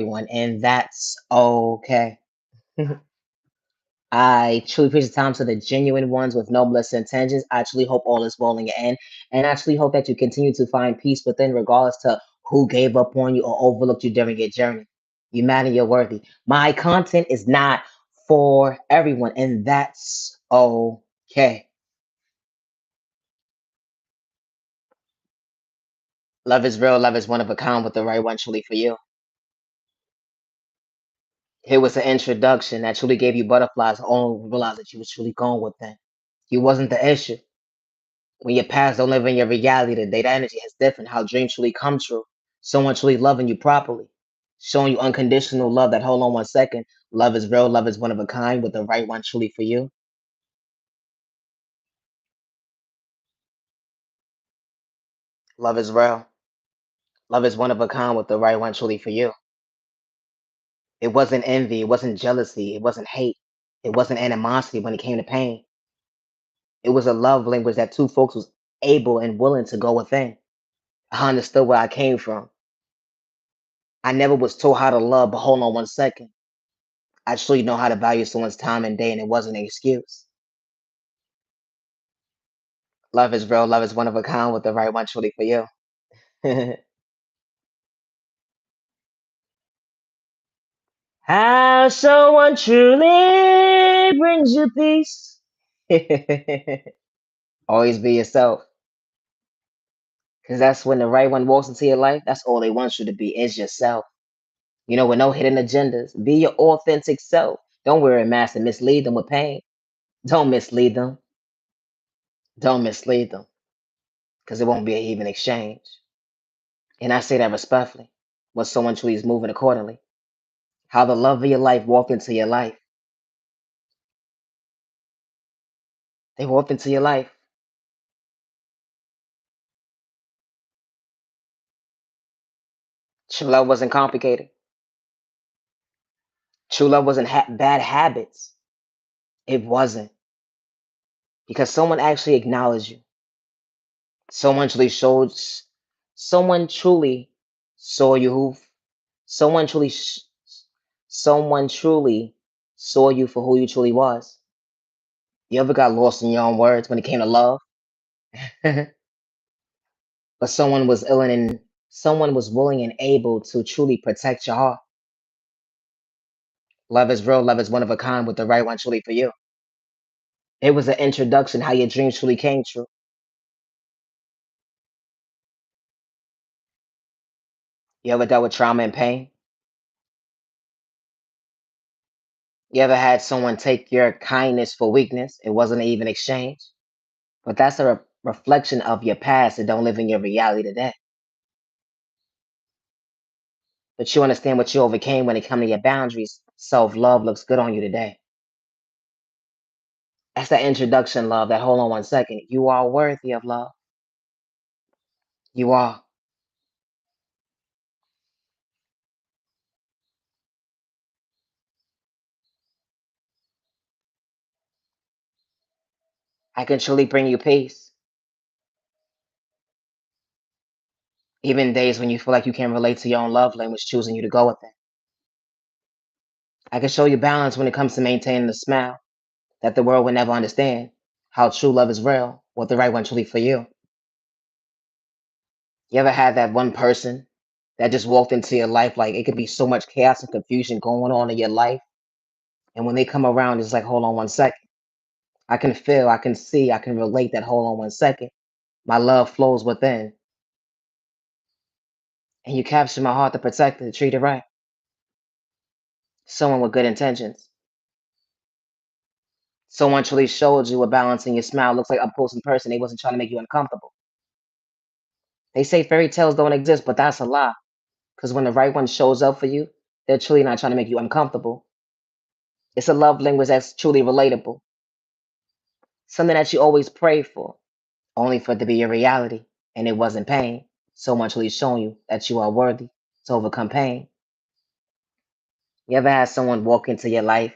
everyone, and that's okay. I truly appreciate the time to the genuine ones with noblest intentions. I truly hope all is well in your end, and I truly hope that you continue to find peace within, regardless to who gave up on you or overlooked you during your journey. You matter, you're worthy. My content is not for everyone, and that's okay. Love is real, love is one of a kind with the right one truly for you. Here was an introduction that truly gave you butterflies, only realize that you was truly going within. You wasn't the issue. When your past don't live in your reality today, that energy is different. How dreams truly come true. Someone truly loving you properly. Showing you unconditional love that hold on 1 second. Love is real, love is one of a kind with the right one truly for you. Love is real. Love is one of a kind with the right one truly for you. It wasn't envy, it wasn't jealousy, it wasn't hate, it wasn't animosity when it came to pain. It was a love language that two folks was able and willing to go within. I understood where I came from. I never was told how to love, but hold on 1 second. I truly know how to value someone's time and day, and it wasn't an excuse. Love is real. Love is one of a kind with the right one truly for you. How someone truly brings you peace. Always be yourself. Because that's when the right one walks into your life. That's all they want you to be is yourself. With no hidden agendas. Be your authentic self. Don't wear a mask and mislead them with pain. Don't mislead them. Don't mislead them. Because it won't be an even exchange. And I say that respectfully. When someone truly is moving accordingly. How the love of your life walked into your life. They walked into your life. True love wasn't complicated. True love wasn't bad habits. It wasn't. Because someone actually acknowledged you. Someone truly showed, someone truly saw you who, someone truly, someone truly saw you for who you truly was. You ever got lost in your own words when it came to love? But someone was willing and able to truly protect your heart. Love is real, love is one of a kind with the right one truly for you. It was an introduction how your dreams truly came true. You ever dealt with trauma and pain? You ever had someone take your kindness for weakness? It wasn't an even exchange. But that's a reflection of your past that don't live in your reality today. But you understand what you overcame when it comes to your boundaries. Self love looks good on you today. That's that introduction love. That hold on 1 second. You are worthy of love. You are. I can truly bring you peace. Even days when you feel like you can't relate to your own love language, choosing you to go with it. I can show you balance when it comes to maintaining the smile that the world would never understand. How true love is real, what the right one truly for you. You ever had that one person that just walked into your life like it could be so much chaos and confusion going on in your life, and when they come around, it's like, hold on 1 second. I can feel, I can see, I can relate that. Hold on 1 second. My love flows within, and you capture my heart to protect it, to treat it right. Someone with good intentions. Someone truly showed you what balancing your smile looks like up close in person. They wasn't trying to make you uncomfortable. They say fairy tales don't exist, but that's a lie. Because when the right one shows up for you, they're truly not trying to make you uncomfortable. It's a love language that's truly relatable. Something that you always pray for, only for it to be your reality. And it wasn't pain. Someone truly showing you that you are worthy to overcome pain. You ever had someone walk into your life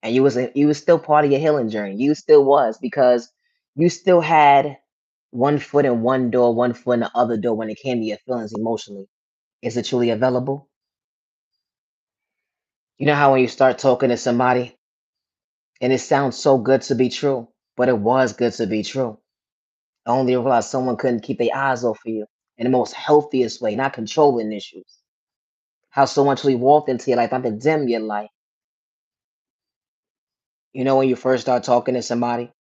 and you was still part of your healing journey? You still was, because you still had one foot in one door, one foot in the other door when it came to your feelings emotionally. Is it truly available? You know how when you start talking to somebody and it sounds so good to be true, but it was good to be true. I only realized someone couldn't keep their eyes off of you in the most healthiest way, not controlling issues. How someone truly walked into your life, not to dim your light. You know when you first start talking to somebody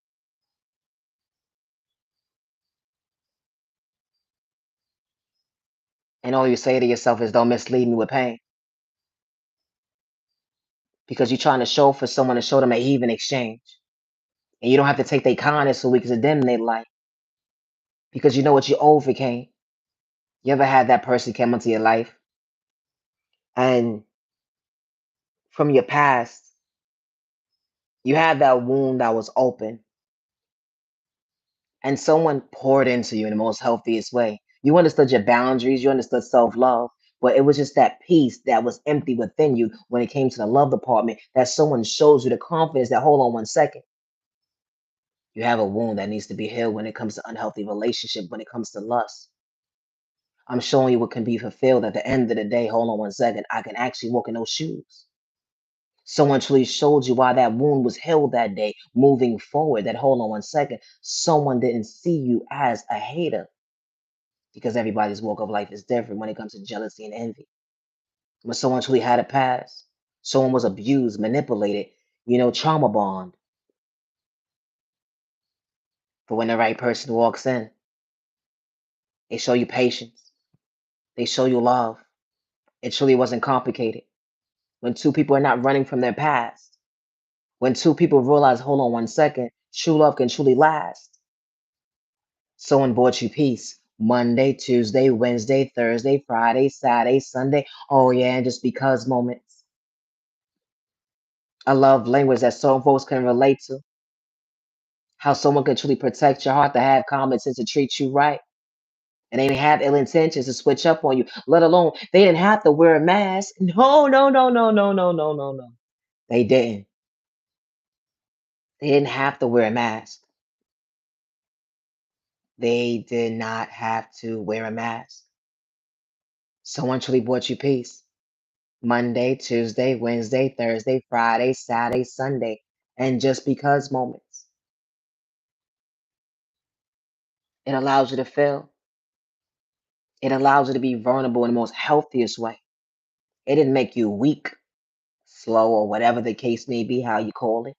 and all you say to yourself is don't mislead me with pain. Because you're trying to show for someone to show them an even exchange. And you don't have to take their kindness so we can dim their light. Because you know what you overcame. You ever had that person come into your life and from your past, you had that wound that was open and someone poured into you in the most healthiest way. You understood your boundaries, you understood self love, but it was just that peace that was empty within you when it came to the love department that someone shows you the confidence that, hold on 1 second, you have a wound that needs to be healed when it comes to unhealthy relationship, when it comes to lust. I'm showing you what can be fulfilled at the end of the day. Hold on 1 second. I can actually walk in those shoes. Someone truly showed you why that wound was healed that day, moving forward. That hold on 1 second. Someone didn't see you as a hater because everybody's walk of life is different when it comes to jealousy and envy. When someone truly had a past, someone was abused, manipulated, trauma bond. But when the right person walks in, they show you patience, they show you love. It truly wasn't complicated. When two people are not running from their past, when two people realize, hold on 1 second, true love can truly last. Someone brought you peace. Monday, Tuesday, Wednesday, Thursday, Friday, Saturday, Sunday. Oh yeah, and just because moments. A love language that some folks can relate to. How someone can truly protect your heart to have common sense to treat you right. And they didn't have ill intentions to switch up on you, let alone they didn't have to wear a mask. No, no, no, no, no, no, no, no, no. They didn't. They didn't have to wear a mask. They did not have to wear a mask. Someone truly brought you peace. Monday, Tuesday, Wednesday, Thursday, Friday, Saturday, Sunday, and just because moments. It allows you to feel. It allows you to be vulnerable in the most healthiest way. It didn't make you weak, slow, or whatever the case may be, how you call it.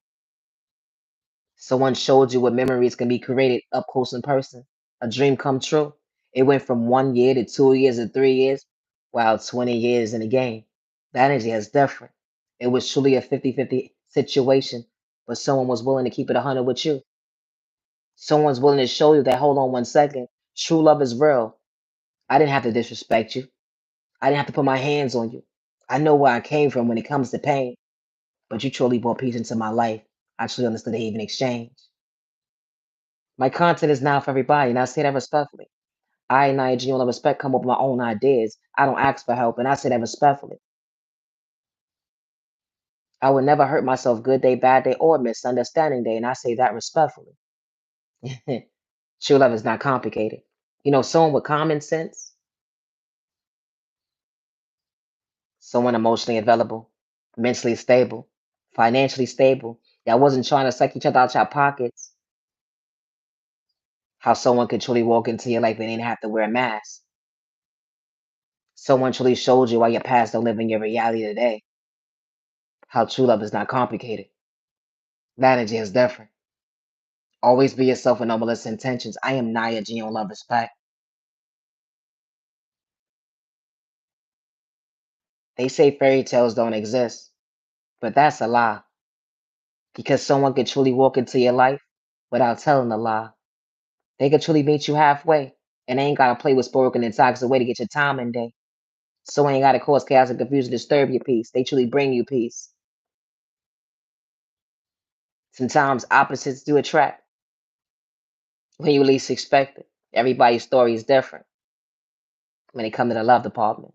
Someone showed you what memories can be created up close in person. A dream come true. It went from 1 year to 2 years to 3 years, while 20 years in the game. The energy is different. It was truly a 50-50 situation, but someone was willing to keep it 100 with you. Someone's willing to show you that, hold on 1 second, true love is real. I didn't have to disrespect you. I didn't have to put my hands on you. I know where I came from when it comes to pain, but you truly brought peace into my life. I truly understood the even exchange. My content is not for everybody, and I say that respectfully. I, Nia Genuine Respect, come up with my own ideas. I don't ask for help, and I say that respectfully. I would never hurt myself good day, bad day, or misunderstanding day, and I say that respectfully. True love is not complicated. Someone with common sense, someone emotionally available, mentally stable, financially stable, that wasn't trying to suck each other out your pockets. How someone could truly walk into your life and didn't have to wear a mask. Someone truly showed you why your past don't live in your reality today. How true love is not complicated. That energy is different. Always be yourself with no malicious intentions. I am Nia G on Love Respect. They say fairy tales don't exist, but that's a lie. Because someone could truly walk into your life without telling a lie. They could truly meet you halfway, and they ain't gotta play with spoken and toxic way to get your time and day. So ain't gotta cause chaos and confusion, disturb your peace. They truly bring you peace. Sometimes opposites do attract when you least expect it. Everybody's story is different when it comes to the love department.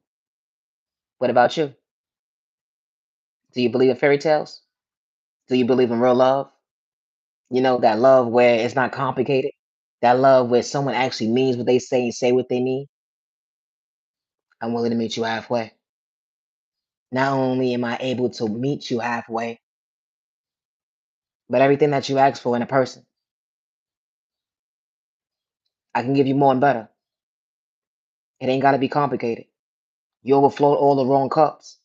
What about you? Do you believe in fairy tales? Do you believe in real love? That love where it's not complicated. That love where someone actually means what they say and say what they mean. I'm willing to meet you halfway. Not only am I able to meet you halfway, but everything that you ask for in a person, I can give you more and better. It ain't got to be complicated. You overflowed all the wrong cups,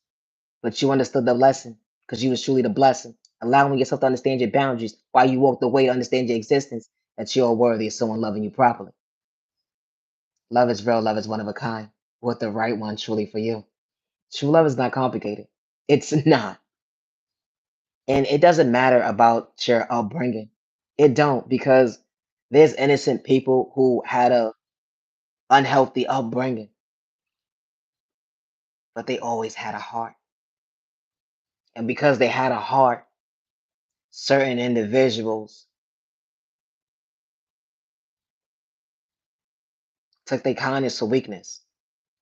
but you understood the lesson because you was truly the blessing, allowing yourself to understand your boundaries while you walked away to understand your existence, that you're worthy of someone loving you properly. Love is real, love is one of a kind, with the right one truly for you. True love is not complicated. It's not. And it doesn't matter about your upbringing. It don't, because there's innocent people who had a unhealthy upbringing, but they always had a heart. And because they had a heart, certain individuals took their kindness for weakness.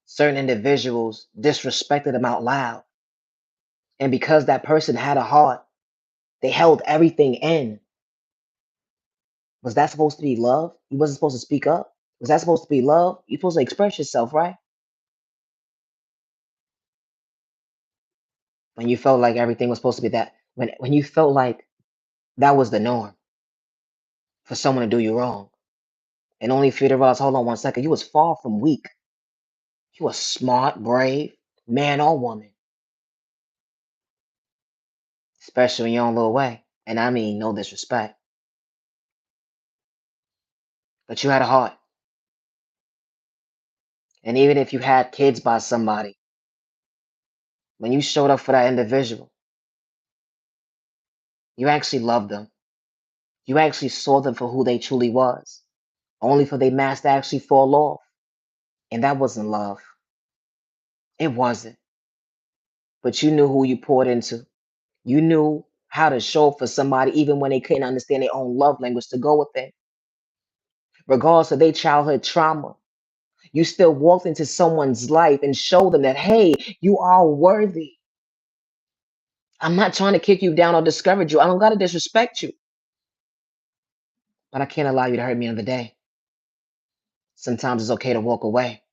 Certain individuals disrespected them out loud. And because that person had a heart, they held everything in. Was that supposed to be love? You wasn't supposed to speak up? Was that supposed to be love? You're supposed to express yourself, right? When you felt like everything was supposed to be that, when you felt like that was the norm for someone to do you wrong, and only for you to realize, hold on 1 second, you was far from weak. You was smart, brave, man or woman, especially in your own little way. And I mean no disrespect, but you had a heart. And even if you had kids by somebody, when you showed up for that individual, you actually loved them. You actually saw them for who they truly was, only for their mask to actually fall off. And that wasn't love. It wasn't. But you knew who you poured into. You knew how to show up for somebody even when they couldn't understand their own love language to go with it. Regardless of their childhood trauma, you still walked into someone's life and showed them that, hey, you are worthy. I'm not trying to kick you down or discourage you. I don't got to disrespect you, but I can't allow you to hurt me another day. Sometimes it's okay to walk away.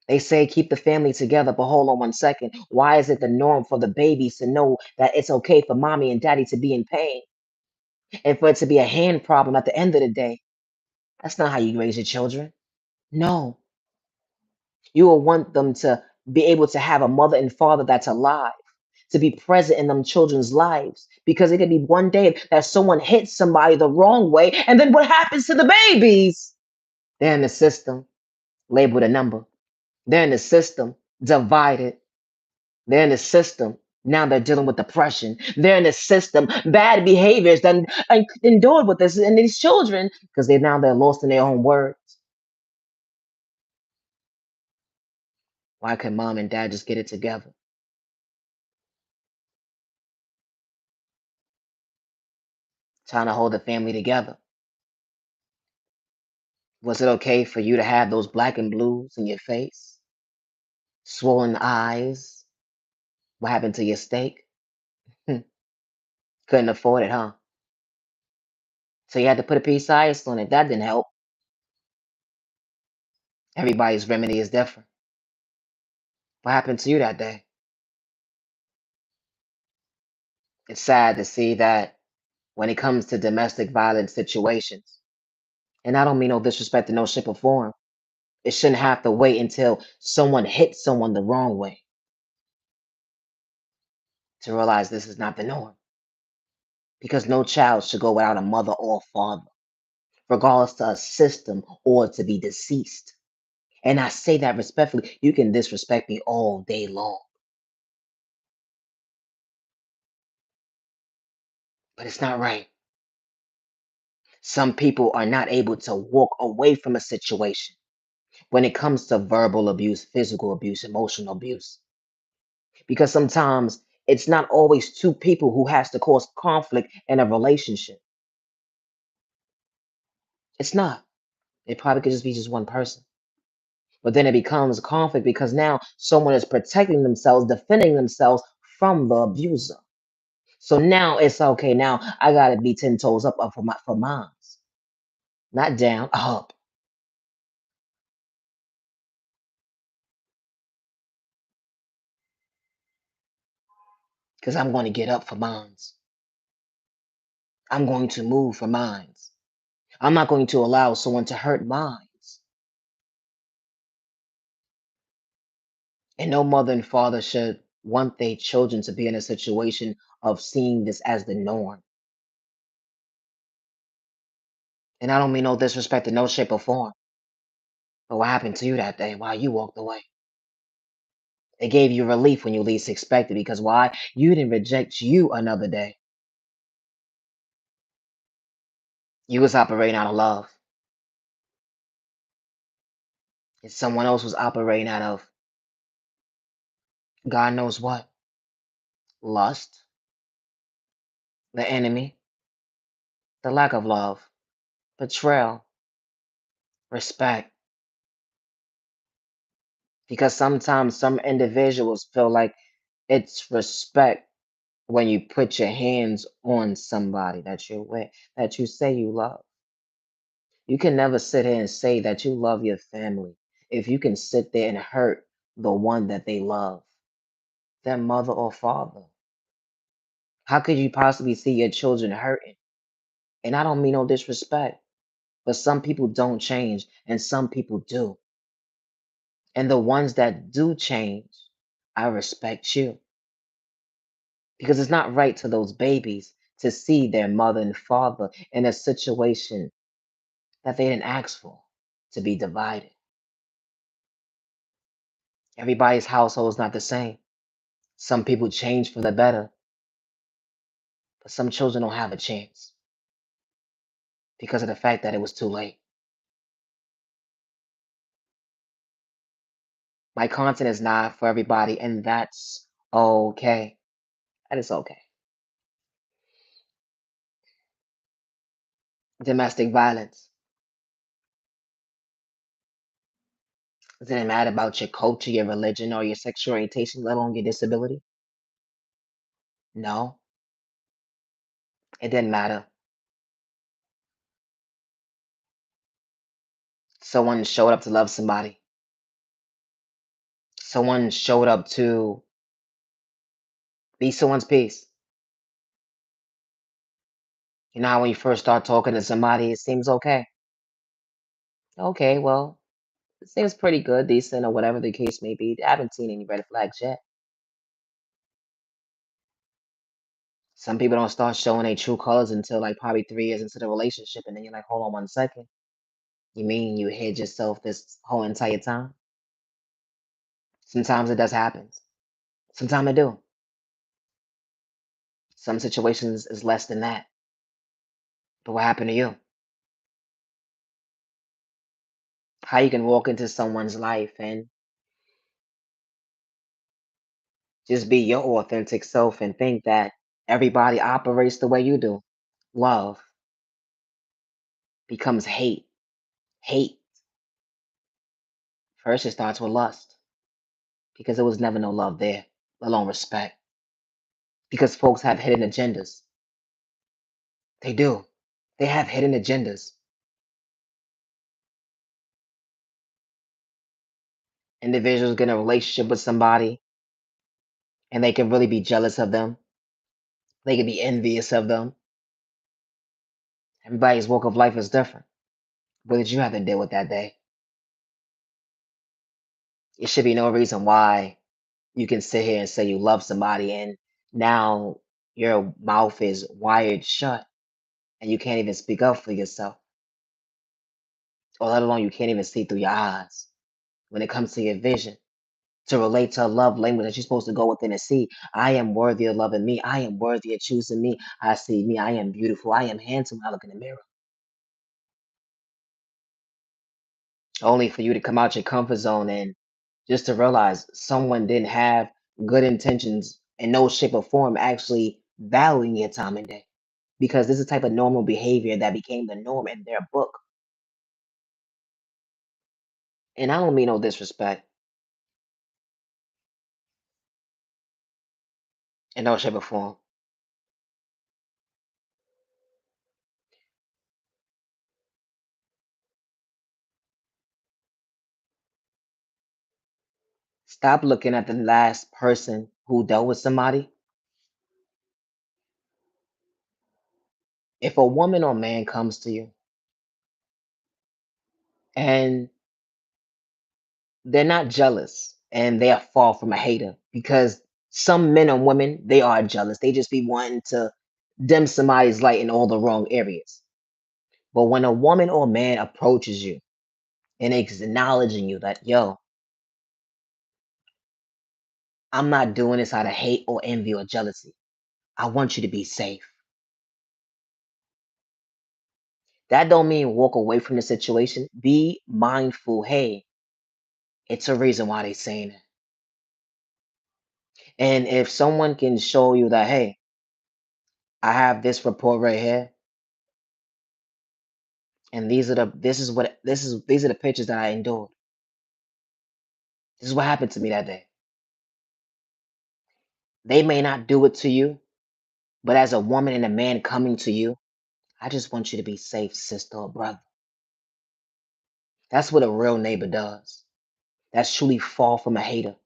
They say keep the family together, but hold on 1 second. Why is it the norm for the babies to know that it's okay for mommy and daddy to be in pain and for it to be a hand problem at the end of the day? That's not how you raise your children. No, you will want them to be able to have a mother and father that's alive, to be present in them children's lives. Because it could be one day that someone hits somebody the wrong way, and then what happens to the babies? They're in the system, labeled a number. They're in the system, divided. They're in the system. Now they're dealing with depression. They're in the system. Bad behaviors done endured with this and these children because they're lost in their own words. Why can mom and dad just get it together? Trying to hold the family together. Was it okay for you to have those black and blues in your face? Swollen eyes? What happened to your steak? Hmm, couldn't afford it, huh? So you had to put a piece of ice on it. That didn't help. Everybody's remedy is different. What happened to you that day? It's sad to see that when it comes to domestic violence situations, and I don't mean no disrespect in no shape or form, it shouldn't have to wait until someone hits someone the wrong way to realize this is not the norm. Because no child should go without a mother or father, regardless to a system or to be deceased. And I say that respectfully. You can disrespect me all day long, but it's not right. Some people are not able to walk away from a situation when it comes to verbal abuse, physical abuse, emotional abuse. Because sometimes it's not always two people who has to cause conflict in a relationship. It's not. It probably could just be just one person. But then it becomes conflict because now someone is protecting themselves, defending themselves from the abuser. So now it's okay. Now I gotta be 10 toes up for for mine, not down, up. because I'm going to get up for mines. I'm going to move for mines. I'm not going to allow someone to hurt mines. And no mother and father should want their children to be in a situation of seeing this as the norm. And I don't mean no disrespect in no shape or form. But what happened to you that day? Why you walked away? It gave you relief when you least expected because why? You didn't reject you another day. You was operating out of love. And someone else was operating out of God knows what. Lust, the enemy, the lack of love, betrayal, respect. Because sometimes some individuals feel like it's respect when you put your hands on somebody that you're with, that you say you love. You can never sit here and say that you love your family if you can sit there and hurt the one that they love, their mother or father. How could you possibly see your children hurting? And I don't mean no disrespect, but some people don't change and some people do. And the ones that do change, I respect you because it's not right to those babies to see their mother and father in a situation that they didn't ask for to be divided. Everybody's household is not the same. Some people change for the better, but some children don't have a chance because of the fact that it was too late. My content is not for everybody, and that's okay. That is okay. Domestic violence. It didn't matter about your culture, your religion, or your sexual orientation, let alone your disability. No, it didn't matter. Someone showed up to love somebody. Someone showed up to be someone's peace. You know how when you first start talking to somebody, it seems okay. Okay, well, it seems pretty good, decent, or whatever the case may be. I haven't seen any red flags yet. Some people don't start showing their true colors until like probably 3 years into the relationship, and then you're like, hold on 1 second. You mean you hid yourself this whole entire time? Sometimes it does happen. Sometimes it do. Some situations is less than that. But what happened to you? How you can walk into someone's life and just be your authentic self and think that everybody operates the way you do. Love becomes hate. Hate first it starts with lust because there was never no love there, let alone respect. Because folks have hidden agendas. They do. They have hidden agendas. Individuals get in a relationship with somebody and they can really be jealous of them. They can be envious of them. Everybody's walk of life is different. What did you have to deal with that day? It should be no reason why you can sit here and say you love somebody and now your mouth is wired shut and you can't even speak up for yourself, or let alone you can't even see through your eyes when it comes to your vision to relate to a love language that you're supposed to go within and see. I am worthy of loving me. I am worthy of choosing me. I see me. I am beautiful. I am handsome when I look in the mirror. Only for you to come out your comfort zone and just to realize someone didn't have good intentions in no shape or form actually valuing your time and day. Because this is the type of normal behavior that became the norm in their book. And I don't mean no disrespect in no shape or form. Stop looking at the last person who dealt with somebody If a woman or man comes to you and they're not jealous and they are far from a hater, because some men and women, they are jealous. They just be wanting to dim somebody's light in all the wrong areas. But when a woman or man approaches you and is acknowledging you that, yo, I'm not doing this out of hate or envy or jealousy. I want you to be safe. That don't mean walk away from the situation. Be mindful. Hey, it's a reason why they saying it. And if someone can show you that, hey, I have this report right here, and these are the pictures that I endured. This is what happened to me that day. They may not do it to you, but as a woman and a man coming to you, I just want you to be safe, sister or brother. That's what a real neighbor does. That's truly far from a hater.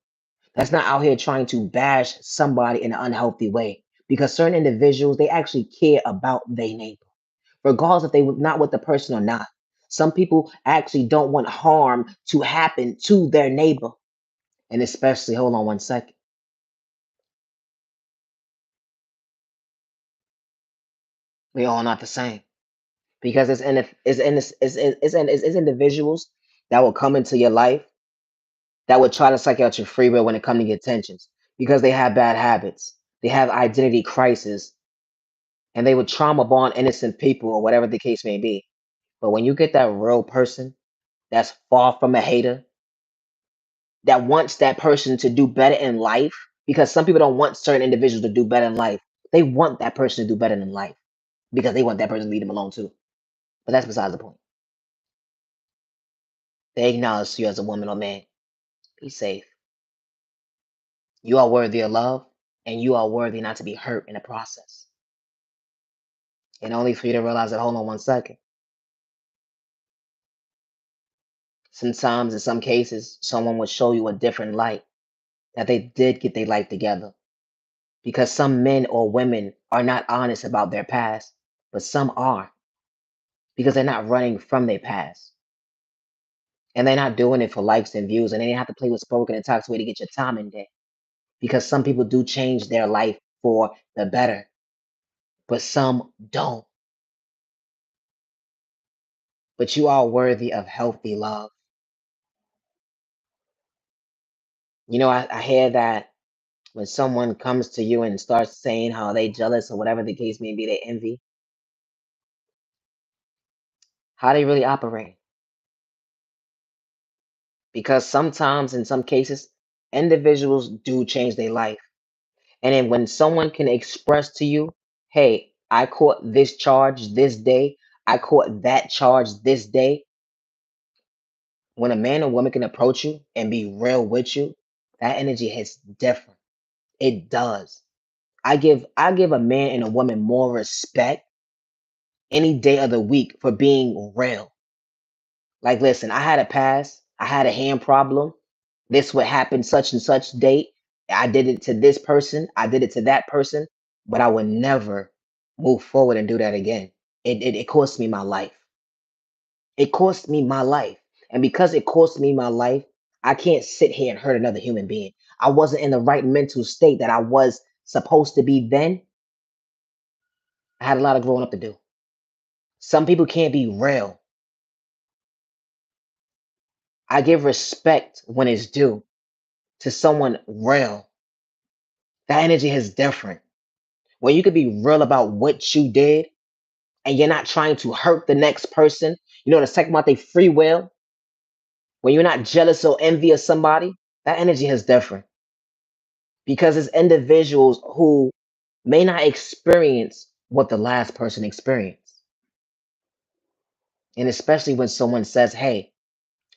That's not out here trying to bash somebody in an unhealthy way. Because certain individuals, they actually care about their neighbor, regardless if they were not with the person or not. Some people actually don't want harm to happen to their neighbor. And especially, hold on one second, we all not the same. Because it's individuals that will come into your life that would try to suck out your free will when it comes to your intentions, because they have bad habits, they have identity crisis, and they would trauma bond innocent people or whatever the case may be. But when you get that real person that's far from a hater, that wants that person to do better in life, because some people don't want certain individuals to do better in life. They want that person to do better in life because they want that person to leave them alone too. But that's besides the point. They acknowledge you as a woman or man. Be safe. You are worthy of love, and you are worthy not to be hurt in the process. And only for you to realize that, hold on one second. Sometimes, in some cases, someone will show you a different light, that they did get their life together. Because some men or women are not honest about their past, but some are, because they're not running from their past. And they're not doing it for likes and views, and they didn't have to play with spoken and talk to way to get your time in there. Because some people do change their life for the better, but some don't. But you are worthy of healthy love. I hear that when someone comes to you and starts saying how they jealous or whatever the case may be, they envy, how they really operate. Because sometimes, in some cases, individuals do change their life. And then when someone can express to you, hey, I caught this charge this day, I caught that charge this day. When a man or woman can approach you and be real with you, that energy hits different. It does. I give a man and a woman more respect any day of the week for being real. Like, listen, I had a past, I had a hand problem. This would happen such and such date. I did it to this person, I did it to that person, but I would never move forward and do that again. It cost me my life. It cost me my life. And because it cost me my life, I can't sit here and hurt another human being. I wasn't in the right mental state that I was supposed to be then. I had a lot of growing up to do. Some people can't be real. I give respect when it's due to someone real. That energy is different. When you could be real about what you did and you're not trying to hurt the next person, the second about they free will, when you're not jealous or envious of somebody, that energy is different. Because it's individuals who may not experience what the last person experienced. And especially when someone says, hey,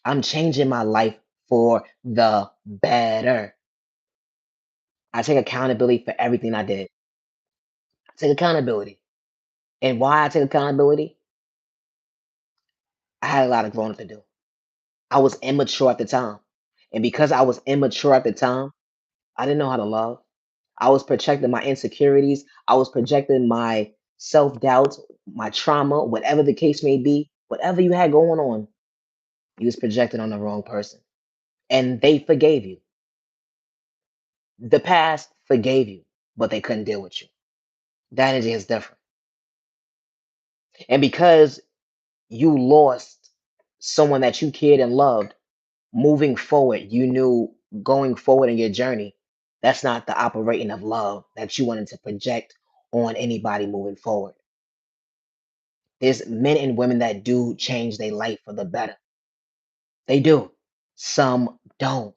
I'm changing my life for the better. I take accountability for everything I did. I take accountability. And why I take accountability? I had a lot of growing up to do. I was immature at the time. And because I was immature at the time, I didn't know how to love. I was projecting my insecurities. I was projecting my self doubt, my trauma, whatever the case may be, whatever you had going on, you was projecting on the wrong person. And they forgave you. The past forgave you, but they couldn't deal with you. That energy is different. And because you lost someone that you cared and loved, moving forward, you knew going forward in your journey, that's not the operating of love that you wanted to project on anybody moving forward. There's men and women that do change their life for the better. They do. Some don't.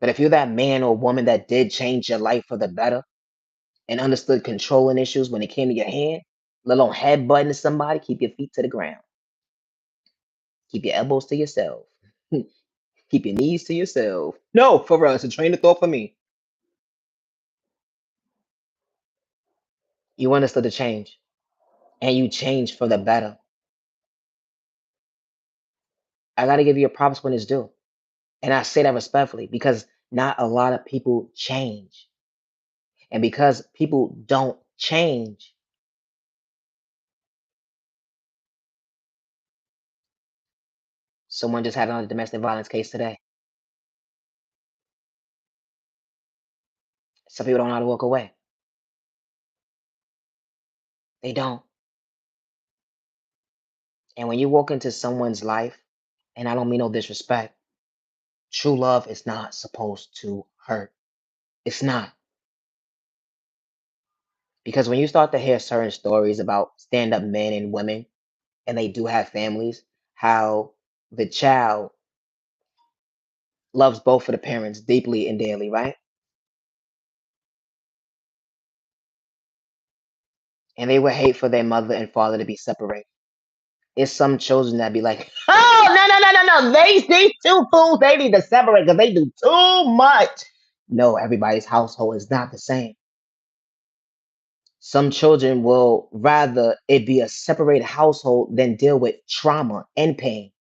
But if you're that man or woman that did change your life for the better and understood controlling issues when it came to your hand, let alone headbutting somebody, keep your feet to the ground. Keep your elbows to yourself. Keep your knees to yourself. No, for real, it's a train of thought for me. You understood the change and you changed for the better. I got to give you your props when it's due. And I say that respectfully because not a lot of people change. And because people don't change, someone just had another domestic violence case today. Some people don't know how to walk away. They don't. And when you walk into someone's life, and I don't mean no disrespect, true love is not supposed to hurt. It's not. Because when you start to hear certain stories about stand up men and women, and they do have families, how the child loves both of the parents deeply and dearly, right? And they would hate for their mother and father to be separated. It's some children that be like, oh no. These two fools, they need to separate because they do too much. No, everybody's household is not the same. Some children will rather it be a separated household than deal with trauma and pain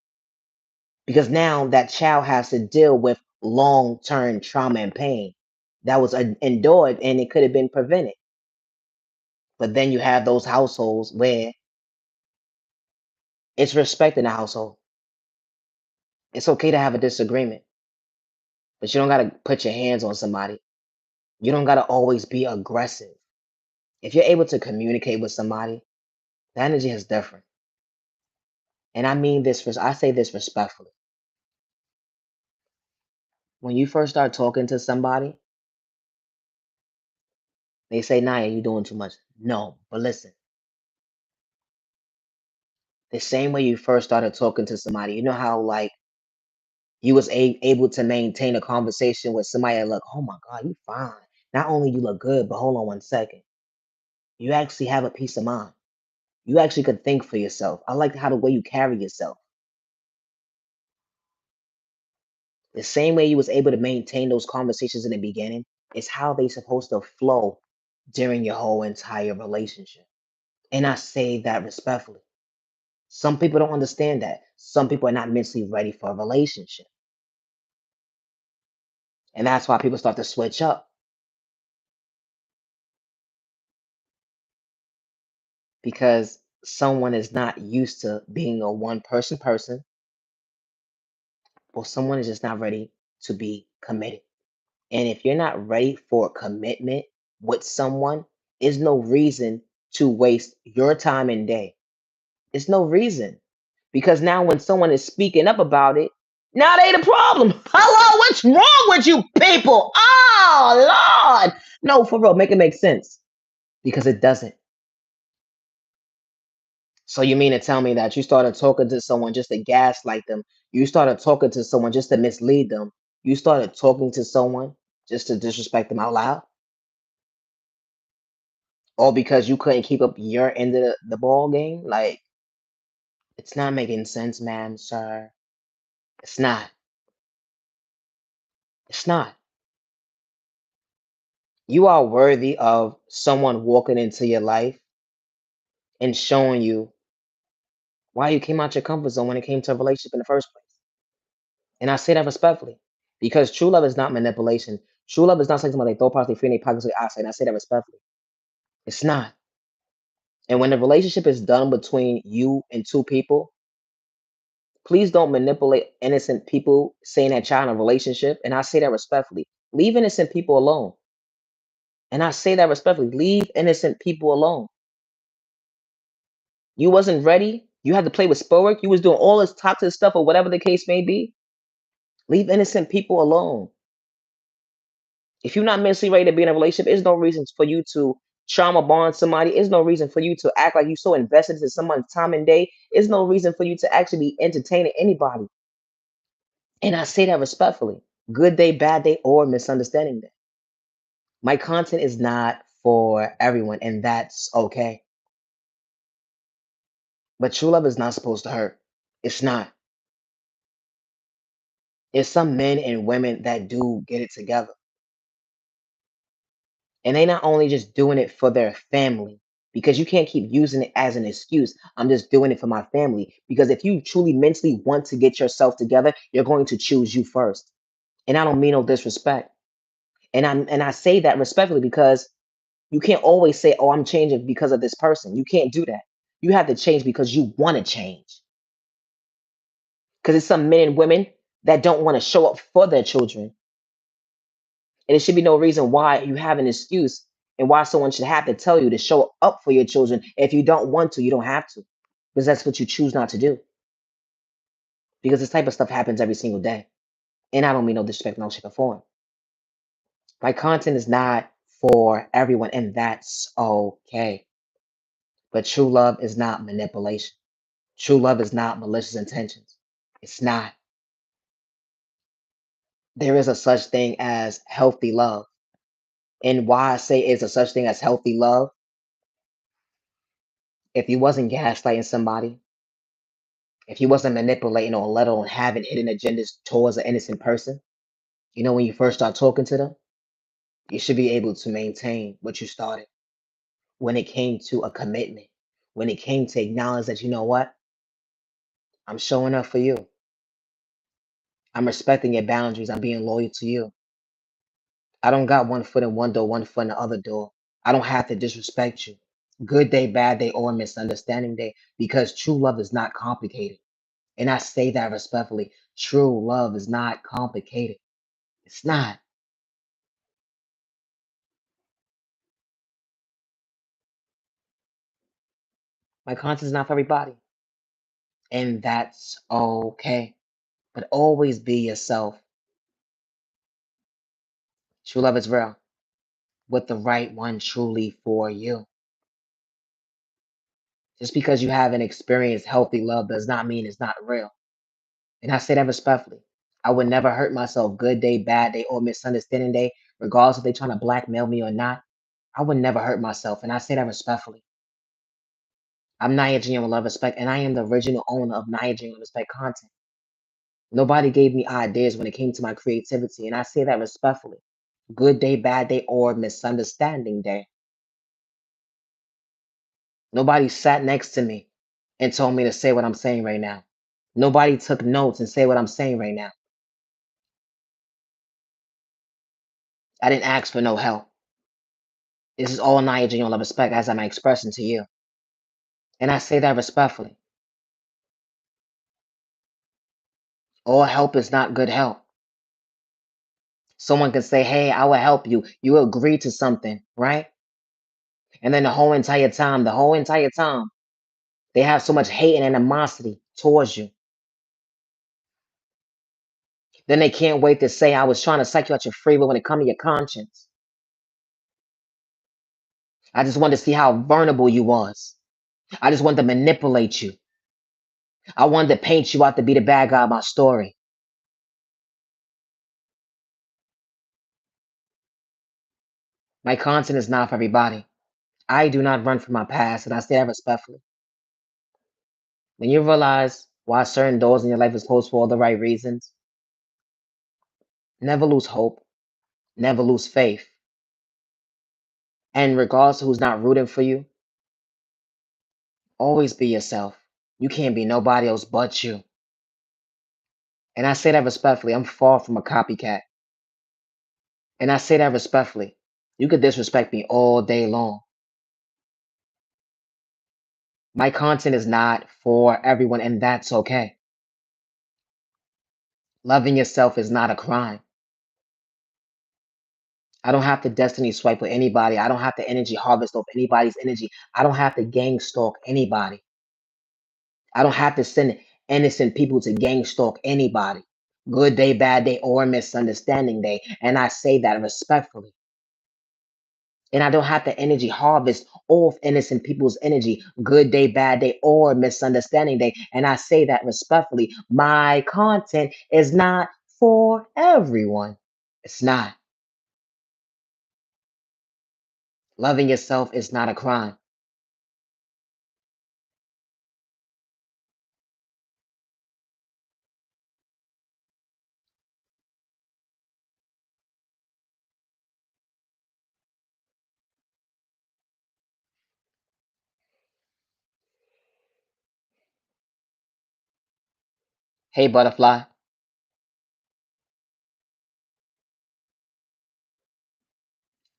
because now that child has to deal with long-term trauma and pain that was endured and it could have been prevented. But then you have those households where it's respect in the household. It's okay to have a disagreement, but you don't got to put your hands on somebody. You don't got to always be aggressive. If you're able to communicate with somebody, the energy is different. And I mean this, I say this respectfully. When you first start talking to somebody, they say, Naya, you doing too much. No, but listen, the same way you first started talking to somebody, you know how like you was able to maintain a conversation with somebody that look, oh my God, you fine. Not only you look good, but hold on one second. You actually have a peace of mind. You actually could think for yourself. I like how the way you carry yourself. The same way you was able to maintain those conversations in the beginning is how they supposed to flow during your whole entire relationship. And I say that respectfully. Some people don't understand that. Some people are not mentally ready for a relationship. And that's why people start to switch up because someone is not used to being a one person, or someone is just not ready to be committed. And if you're not ready for commitment with someone, there's no reason to waste your time and day. It's no reason. Because now when someone is speaking up about it, now they the problem. Hello, what's wrong with you people? Oh Lord. No, for real, make it make sense. Because it doesn't. So you mean to tell me that you started talking to someone just to gaslight them? You started talking to someone just to mislead them? You started talking to someone just to disrespect them out loud? All because you couldn't keep up your end of the ball game? Like, it's not making sense, ma'am, sir. It's not. It's not. You are worthy of someone walking into your life and showing you why you came out your comfort zone when it came to a relationship in the first place. And I say that respectfully because true love is not manipulation. True love is not saying somebody they throw parts, they free in their pockets, I say, and I say that respectfully. It's not. And when the relationship is done between you and two people, please don't manipulate innocent people saying that y'all in a relationship. And I say that respectfully. Leave innocent people alone. And I say that respectfully. Leave innocent people alone. You wasn't ready. You had to play with spoilwork. You was doing all this toxic stuff or whatever the case may be. Leave innocent people alone. If you're not mentally ready to be in a relationship, there's no reason for you to trauma bond somebody. There's no reason for you to act like you're so invested in someone's time and day. There's no reason for you to actually be entertaining anybody. And I say that respectfully. Good day, bad day, or misunderstanding day. My content is not for everyone, and that's okay. But true love is not supposed to hurt. It's not. There's some men and women that do get it together. And they not only just doing it for their family, because you can't keep using it as an excuse. I'm just doing it for my family. Because if you truly mentally want to get yourself together, you're going to choose you first. And I don't mean no disrespect. And I say that respectfully because you can't always say, "Oh, I'm changing because of this person." You can't do that. You have to change because you want to change. Because it's some men and women that don't want to show up for their children. And there should be no reason why you have an excuse and why someone should have to tell you to show up for your children. If you don't want to, you don't have to. Because that's what you choose not to do. Because this type of stuff happens every single day. And I don't mean no disrespect, no shape or form. My content is not for everyone, and that's okay. But true love is not manipulation. True love is not malicious intentions. It's not. There is a such thing as healthy love. And why I say is a such thing as healthy love, if you wasn't gaslighting somebody, if you wasn't manipulating or let alone having hidden agendas towards an innocent person, when you first start talking to them, you should be able to maintain what you started. When it came to a commitment, when it came to acknowledge that, you know what, I'm showing up for you. I'm respecting your boundaries. I'm being loyal to you. I don't got one foot in one door, one foot in the other door. I don't have to disrespect you. Good day, bad day, or misunderstanding day, because true love is not complicated. And I say that respectfully. True love is not complicated. It's not. My content is not for everybody. And that's okay. But always be yourself. True love is real. With the right one truly for you. Just because you haven't experienced healthy love does not mean it's not real. And I say that respectfully. I would never hurt myself, good day, bad day, or misunderstanding day, regardless if they're trying to blackmail me or not. I would never hurt myself. And I say that respectfully. I'm Naya Genuine Love Respect, and I am the original owner of Naya Genuine Respect content. Nobody gave me ideas when it came to my creativity, and I say that respectfully. Good day, bad day, or misunderstanding day. Nobody sat next to me and told me to say what I'm saying right now. Nobody took notes and say what I'm saying right now. I didn't ask for no help. This is all Naya Genuine Love Respect as I'm expressing to you. And I say that respectfully. All help is not good help. Someone can say, "Hey, I will help you." You agree to something, right? And then the whole entire time, they have so much hate and animosity towards you. Then they can't wait to say, "I was trying to psych you out your free will when it comes to your conscience. I just wanted to see how vulnerable you was. I just wanted to manipulate you. I wanted to paint you out to be the bad guy of my story." My content is not for everybody. I do not run from my past, and I say that respectfully. When you realize why certain doors in your life is closed for all the right reasons, never lose hope, never lose faith. And regardless of who's not rooting for you, always be yourself. You can't be nobody else but you. And I say that respectfully. I'm far from a copycat. And I say that respectfully. You could disrespect me all day long. My content is not for everyone, and that's okay. Loving yourself is not a crime. I don't have to destiny swipe with anybody. I don't have to energy harvest off anybody's energy. I don't have to gang stalk anybody. I don't have to send innocent people to gang stalk anybody. Good day, bad day, or misunderstanding day. And I say that respectfully. And I don't have to energy harvest off innocent people's energy, good day, bad day, or misunderstanding day. And I say that respectfully. My content is not for everyone. It's not. Loving yourself is not a crime. Hey, butterfly.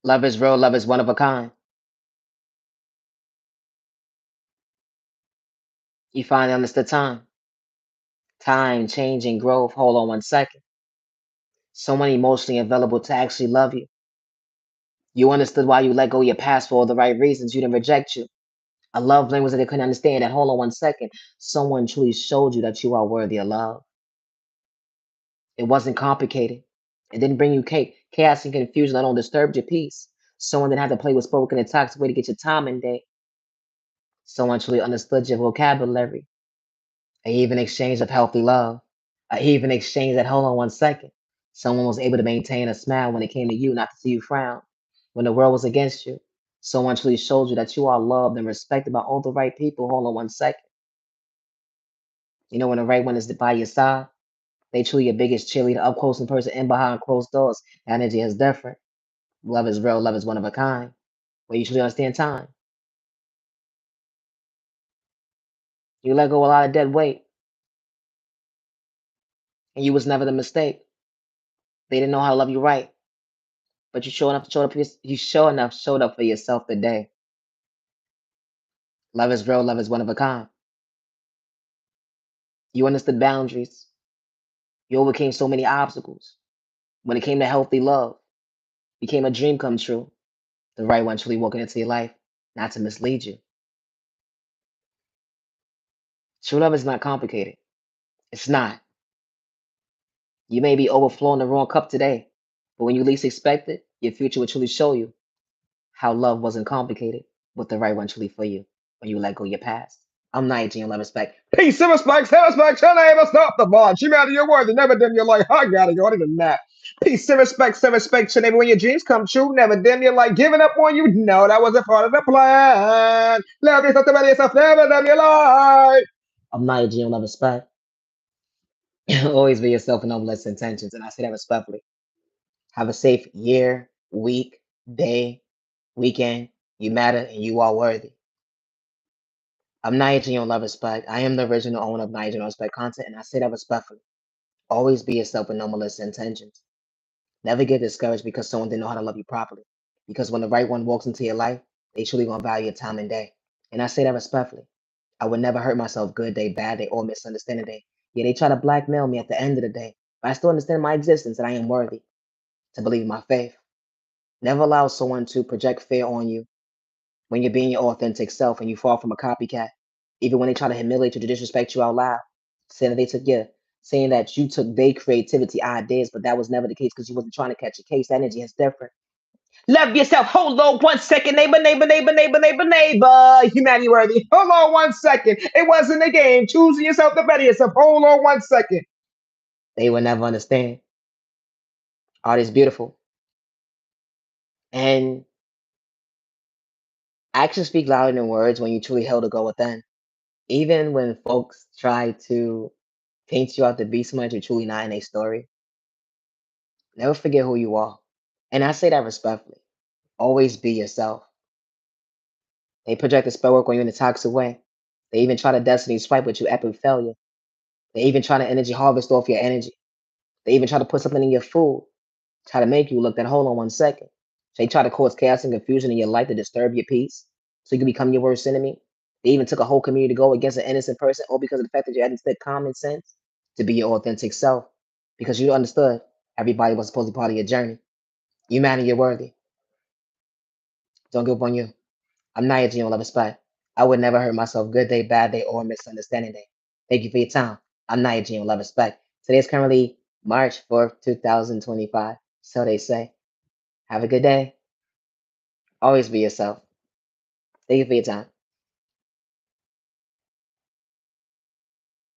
Love is real. Love is one of a kind. You finally understood time. Time, changing, growth. Hold on 1 second. Someone emotionally available to actually love you. You understood why you let go of your past for all the right reasons. You didn't reject you. A love language that they couldn't understand. And hold on 1 second. Someone truly showed you that you are worthy of love. It wasn't complicated. It didn't bring you chaos and confusion that don't disturb your peace. Someone didn't have to play with spoken and toxic way to get your time and day. Someone truly understood your vocabulary. An even exchange of healthy love. An even exchange that, hold on 1 second. Someone was able to maintain a smile when it came to you, not to see you frown. When the world was against you, someone truly showed you that you are loved and respected by all the right people. Hold on 1 second. You know when the right one is by your side, they truly your biggest cheerleader, up close in person and behind closed doors. The energy is different. Love is real. Love is one of a kind. Where you truly understand time. You let go of a lot of dead weight, and you was never the mistake. They didn't know how to love you right, but you sure enough showed up for yourself today. Love is real. Love is one of a kind. You understood boundaries. You overcame so many obstacles. When it came to healthy love, became a dream come true. The right one truly walking into your life, not to mislead you. True love is not complicated. It's not. You may be overflowing the wrong cup today, but when you least expect it, your future will truly show you how love wasn't complicated, but the right one truly for you when you let go of your past. I'm Nigel and love respect. Peace and respect, your name is not the bond. She matter your word, and never dim your light. I gotta go, I need a nap. Peace and respect, your neighbor. When your dreams come true, never dim your light. Giving up on you, no, that wasn't part of the plan. Love yourself, to better yourself, never dim your light. I'm Nigel and love respect. Always be yourself and no less intentions, and I say that respectfully. Have a safe year, week, day, weekend. You matter and you are worthy. I'm Nigel and love respect. I am the original owner of Nigel and Respect content, and I say that respectfully. Always be yourself with no malicious intentions. Never get discouraged because someone didn't know how to love you properly. Because when the right one walks into your life, they truly gonna value your time and day. And I say that respectfully. I would never hurt myself good day, bad day, or misunderstanding day. Yeah, they try to blackmail me at the end of the day. But I still understand my existence and I am worthy to believe in my faith. Never allow someone to project fear on you when you're being your authentic self and you fall from a copycat. Even when they try to humiliate you to disrespect you out loud, saying that they took your saying that you took their creativity ideas, but that was never the case because you wasn't trying to catch a case. That energy is different. Love yourself. Hold on 1 second, neighbor. Humanity worthy. Hold on 1 second. It wasn't a game. Choosing yourself to better yourself. Hold on 1 second. They will never understand. Art is beautiful. And actions speak louder than words when you truly held a go within. Even when folks try to paint you out to be someone you're truly not in a story, never forget who you are. And I say that respectfully. Always be yourself. They project a spell work on you in a toxic way. They even try to destiny swipe with you epic failure. They even try to energy harvest off your energy. They even try to put something in your food Try to make you look that hold on 1 second. They try to cause chaos and confusion in your life to disturb your peace so you can become your worst enemy. They even took a whole community to go against an innocent person, all because of the fact that you had instead common sense to be your authentic self. Because you understood everybody was supposed to be part of your journey. You matter, you're worthy. Don't give up on you. I'm not your genuine love respect. I would never hurt myself good day, bad day, or misunderstanding day. Thank you for your time. I'm not your genuine love respect. Today is currently March 4th, 2025. So they say. Have a good day. Always be yourself. Thank you for your time.